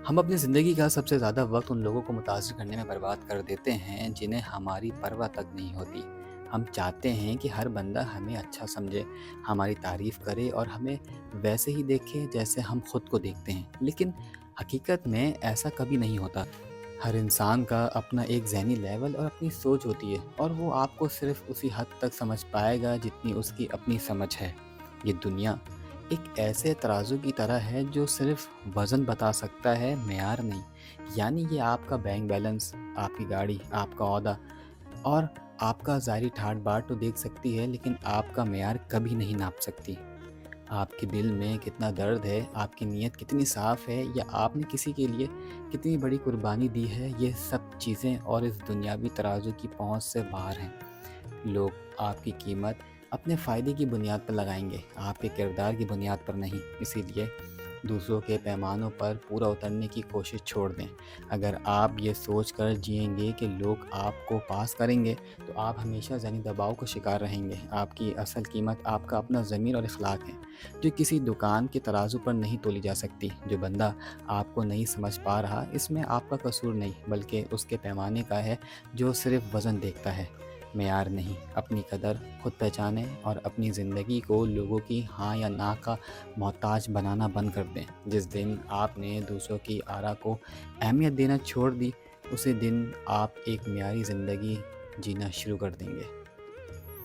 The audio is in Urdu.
ہم اپنی زندگی کا سب سے زیادہ وقت ان لوگوں کو متاثر کرنے میں برباد کر دیتے ہیں جنہیں ہماری پرواہ تک نہیں ہوتی۔ ہم چاہتے ہیں کہ ہر بندہ ہمیں اچھا سمجھے، ہماری تعریف کرے اور ہمیں ویسے ہی دیکھے جیسے ہم خود کو دیکھتے ہیں، لیکن حقیقت میں ایسا کبھی نہیں ہوتا۔ ہر انسان کا اپنا ایک ذہنی لیول اور اپنی سوچ ہوتی ہے، اور وہ آپ کو صرف اسی حد تک سمجھ پائے گا جتنی اس کی اپنی سمجھ ہے۔ یہ دنیا ایک ایسے ترازو کی طرح ہے جو صرف وزن بتا سکتا ہے، معیار نہیں۔ یعنی یہ آپ کا بینک بیلنس، آپ کی گاڑی، آپ کا عہدہ اور آپ کا ظاہری ٹھاٹ باٹ تو دیکھ سکتی ہے، لیکن آپ کا معیار کبھی نہیں ناپ سکتی۔ آپ کے دل میں کتنا درد ہے، آپ کی نیت کتنی صاف ہے، یا آپ نے کسی کے لیے کتنی بڑی قربانی دی ہے، یہ سب چیزیں اور اس دنیاوی ترازو کی پہنچ سے باہر ہیں۔ لوگ آپ کی قیمت اپنے فائدے کی بنیاد پر لگائیں گے، آپ کے کردار کی بنیاد پر نہیں۔ اسی لیے دوسروں کے پیمانوں پر پورا اترنے کی کوشش چھوڑ دیں۔ اگر آپ یہ سوچ کر جئیں گے کہ لوگ آپ کو پاس کریں گے، تو آپ ہمیشہ ذہنی دباؤ کا شکار رہیں گے۔ آپ کی اصل قیمت آپ کا اپنا ضمیر اور اخلاق ہے، جو کسی دکان کے ترازو پر نہیں تولی جا سکتی۔ جو بندہ آپ کو نہیں سمجھ پا رہا، اس میں آپ کا قصور نہیں، بلکہ اس کے پیمانے کا ہے، جو صرف وزن دیکھتا ہے، معیار نہیں۔ اپنی قدر خود پہچانیں اور اپنی زندگی کو لوگوں کی ہاں یا نا کا محتاج بنانا بند کر دیں۔ جس دن آپ نے دوسروں کی آرا کو اہمیت دینا چھوڑ دی، اسی دن آپ ایک معیاری زندگی جینا شروع کر دیں گے۔